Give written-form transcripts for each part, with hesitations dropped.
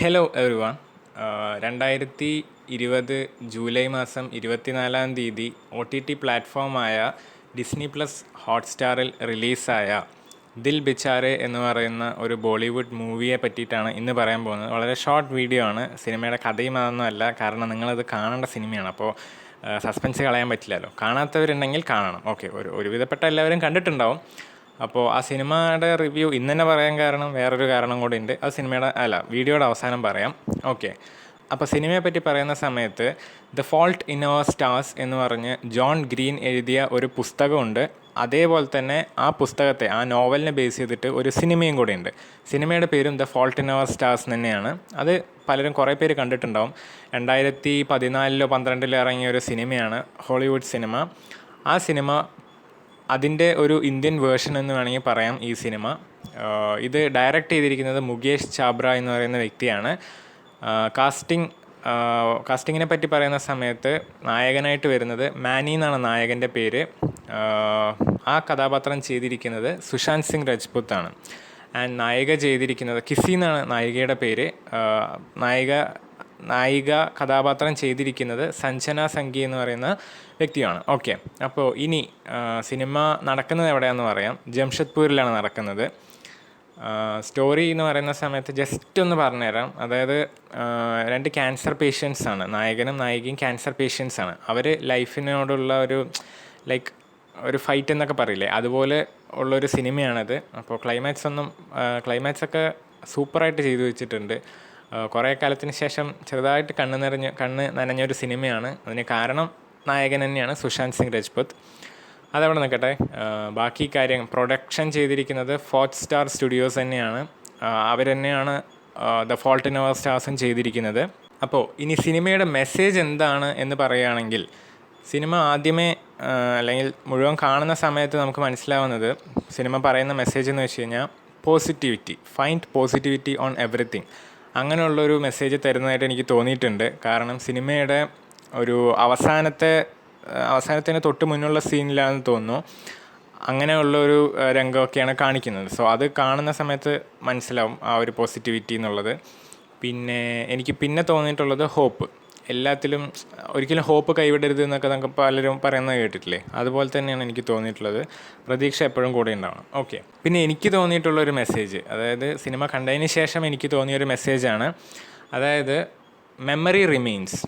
Hello every one. 2020 July മാസം 24 OTT പ്ലാറ്റ്ഫോമായ Disney plus ഹോട്ട്സ്റ്റാറിൽ റിലീസായ ദിൽ ബിച്ചാരെ എന്ന് പറയുന്ന ഒരു ബോളിവുഡ് മൂവിയെ പറ്റിയിട്ടാണ് ഇന്ന് പറയാൻ പോകുന്നത്. വളരെ ഷോർട്ട് വീഡിയോ ആണ്. സിനിമയുടെ കഥയും അതൊന്നും അല്ല, കാരണം നിങ്ങളത് കാണേണ്ട സിനിമയാണ്. അപ്പോൾ സസ്പെൻസ് കളയാൻ പറ്റില്ലല്ലോ. കാണാത്തവരുണ്ടെങ്കിൽ കാണണം. ഓക്കെ, ഒരുവിധപ്പെട്ട എല്ലാവരും കണ്ടിട്ടുണ്ടാവും. അപ്പോൾ ആ സിനിമയുടെ റിവ്യൂ ഇന്ന് തന്നെ പറയാൻ കാരണം വേറൊരു കാരണം കൂടി ഉണ്ട്. അത് വീഡിയോയുടെ അവസാനം പറയാം. ഓക്കെ, അപ്പോൾ സിനിമയെ പറ്റി പറയുന്ന സമയത്ത് the fault in our stars എന്ന് പറഞ്ഞ് ജോൺ ഗ്രീൻ എഴുതിയ ഒരു പുസ്തകമുണ്ട്. അതേപോലെ തന്നെ ആ നോവലിനെ ബേസ് ചെയ്തിട്ട് ഒരു സിനിമയും കൂടി ഉണ്ട്. സിനിമയുടെ പേരും the fault in our stars തന്നെയാണ്. അത് പലരും കുറേ പേര് കണ്ടിട്ടുണ്ടാവും. 2014-12 ഇറങ്ങിയ ഒരു സിനിമയാണ്, ഹോളിവുഡ് സിനിമ. ആ സിനിമ അതിൻ്റെ ഒരു ഇന്ത്യൻ വേർഷൻ എന്ന് വേണമെങ്കിൽ പറയാം ഈ സിനിമ. ഇത് ഡയറക്റ്റ് ചെയ്തിരിക്കുന്നത് മുകേഷ് ചാബ്ര എന്ന് പറയുന്ന വ്യക്തിയാണ്. കാസ്റ്റിങ്ങിനെ പറ്റി പറയുന്ന സമയത്ത് നായകനായിട്ട് വരുന്നത് മാനി എന്നാണ് നായകൻ്റെ പേര്. ആ കഥാപാത്രം ചെയ്തിരിക്കുന്നത് സുശാന്ത് സിംഗ് രജ്പുത്താണ്. ആൻഡ് നായിക ചെയ്തിരിക്കുന്നത് കിസി എന്നാണ് നായികയുടെ പേര്. നായിക കഥാപാത്രം ചെയ്തിരിക്കുന്നത് സഞ്ജന സംഗി എന്ന് പറയുന്ന വ്യക്തിയാണ്. ഓക്കെ, അപ്പോൾ ഇനി സിനിമ നടക്കുന്നത് എവിടെയാണെന്ന് പറയാം. ജംഷഡ്പൂരിലാണ് നടക്കുന്നത്. സ്റ്റോറി എന്ന് പറയുന്ന സമയത്ത് ജസ്റ്റ് ഒന്ന് പറഞ്ഞുതരാം. അതായത് 2 ക്യാൻസർ പേഷ്യൻസ് ആണ്, നായകനും നായികയും ക്യാൻസർ പേഷ്യൻസ് ആണ്. അവർ ലൈഫിനോടുള്ള ഒരു ഫൈറ്റ് എന്നൊക്കെ പറയില്ലേ, അതുപോലെ ഉള്ളൊരു സിനിമയാണത്. അപ്പോൾ ക്ലൈമാക്സ് ഒക്കെ സൂപ്പറായിട്ട് ചെയ്തു വെച്ചിട്ടുണ്ട്. കുറേ കാലത്തിന് ശേഷം ചെറുതായിട്ട് കണ്ണ് നനഞ്ഞൊരു സിനിമയാണ്. അതിന് കാരണം നായകൻ തന്നെയാണ്, സുശാന്ത് സിംഗ് രജ്പുത്ത്. അതവിടെ നിൽക്കട്ടെ. ബാക്കി കാര്യം പ്രൊഡക്ഷൻ ചെയ്തിരിക്കുന്നത് ഫോർത്ത് സ്റ്റാർ സ്റ്റുഡിയോസ് തന്നെയാണ്. അവർ തന്നെയാണ് ദ ഫോൾട്ട് ഇൻ അവർ സ്റ്റാർസും ചെയ്തിരിക്കുന്നത്. അപ്പോൾ ഇനി സിനിമയുടെ മെസ്സേജ് എന്താണ് എന്ന് പറയുകയാണെങ്കിൽ, സിനിമ ആദ്യമേ അല്ലെങ്കിൽ മുഴുവൻ കാണുന്ന സമയത്ത് നമുക്ക് മനസ്സിലാവുന്നത്, സിനിമ പറയുന്ന മെസ്സേജ് എന്ന് വെച്ച് കഴിഞ്ഞാൽ positivity, find positivity on everything, അങ്ങനെയുള്ളൊരു മെസ്സേജ് തരുന്നതായിട്ട് എനിക്ക് തോന്നിയിട്ടുണ്ട്. കാരണം സിനിമയുടെ ഒരു അവസാനത്തിന് തൊട്ട് മുന്നുള്ള സീനിലാണെന്ന് തോന്നുന്നു, അങ്ങനെയുള്ളൊരു രംഗമൊക്കെയാണ് കാണിക്കുന്നത്. സോ അത് കാണുന്ന സമയത്ത് മനസ്സിലാവും ആ ഒരു പോസിറ്റിവിറ്റി എന്നുള്ളത്. പിന്നെ എനിക്ക് തോന്നിയിട്ടുള്ളത് ഹോപ്പ്. എല്ലാത്തിലും ഒരിക്കലും ഹോപ്പ് കൈവിടരുത് എന്നൊക്കെ നമുക്ക് പലരും പറയുന്നത് കേട്ടിട്ടില്ലേ, അതുപോലെ തന്നെയാണ് എനിക്ക് തോന്നിയിട്ടുള്ളത്. പ്രതീക്ഷ എപ്പോഴും കൂടെ ഉണ്ടാവണം. ഓക്കെ, പിന്നെ എനിക്ക് തോന്നിയിട്ടുള്ളൊരു മെസ്സേജ്, അതായത് സിനിമ കണ്ടതിന് ശേഷം എനിക്ക് തോന്നിയൊരു മെസ്സേജാണ്. അതായത് മെമ്മറി റിമെയിൻസ്,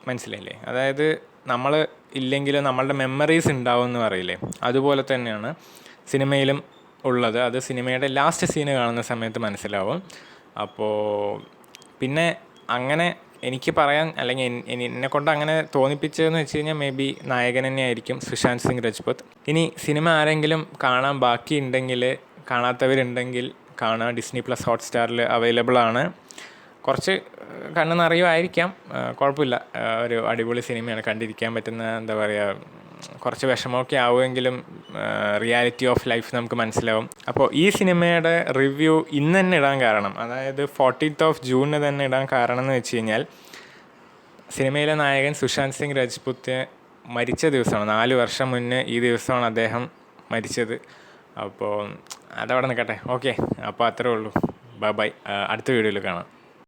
മനസ്സിലായില്ലേ? അതായത് നമ്മൾ ഇല്ലെങ്കിലും നമ്മളുടെ മെമ്മറീസ് ഉണ്ടാവും എന്ന് പറയില്ലേ, അതുപോലെ തന്നെയാണ് സിനിമയിലും ഉള്ളത്. അത് സിനിമയുടെ ലാസ്റ്റ് സീന് കാണുന്ന സമയത്ത് മനസ്സിലാവും. അപ്പോൾ പിന്നെ അങ്ങനെ എനിക്ക് പറയാൻ, അല്ലെങ്കിൽ എന്നെക്കൊണ്ട് അങ്ങനെ തോന്നിപ്പിച്ചതെന്ന് വെച്ച് കഴിഞ്ഞാൽ മേ ബി നായകൻ തന്നെയായിരിക്കും, സുശാന്ത് സിംഗ് രജ്പുത്ത്. ഇനി സിനിമ ആരെങ്കിലും കാണാൻ ബാക്കിയുണ്ടെങ്കിൽ, കാണാത്തവരുണ്ടെങ്കിൽ കാണുക. ഡിസ്നി പ്ലസ് ഹോട്ട്സ്റ്റാറിൽ അവൈലബിൾ ആണ്. കുറച്ച് കണ്ണ് നിറയുമായിരിക്കാം, കുഴപ്പമില്ല. ഒരു അടിപൊളി സിനിമയാണ്, കണ്ടിരിക്കാൻ പറ്റുന്ന, എന്താ പറയുക, കുറച്ച് വിഷമമൊക്കെ ആവുമെങ്കിലും റിയാലിറ്റി ഓഫ് ലൈഫ് നമുക്ക് മനസ്സിലാവും. അപ്പോൾ ഈ സിനിമയുടെ റിവ്യൂ ഇന്ന് തന്നെ ഇടാൻ കാരണം, അതായത് 14th ജൂൺ തന്നെ ഇടാൻ കാരണം എന്ന് വെച്ച് കഴിഞ്ഞാൽ, സിനിമയിലെ നായകൻ സുശാന്ത് സിംഗ് രജ്പുത്ത് മരിച്ച ദിവസമാണ്. 4 വർഷം മുന്നേ ഈ ദിവസമാണ് അദ്ദേഹം മരിച്ചത്. അപ്പോൾ അതവിടെ നിൽക്കട്ടെ. ഓക്കെ, അപ്പോൾ അത്രേ ഉള്ളൂ. ബൈ. അടുത്ത വീഡിയോയിൽ കാണാം.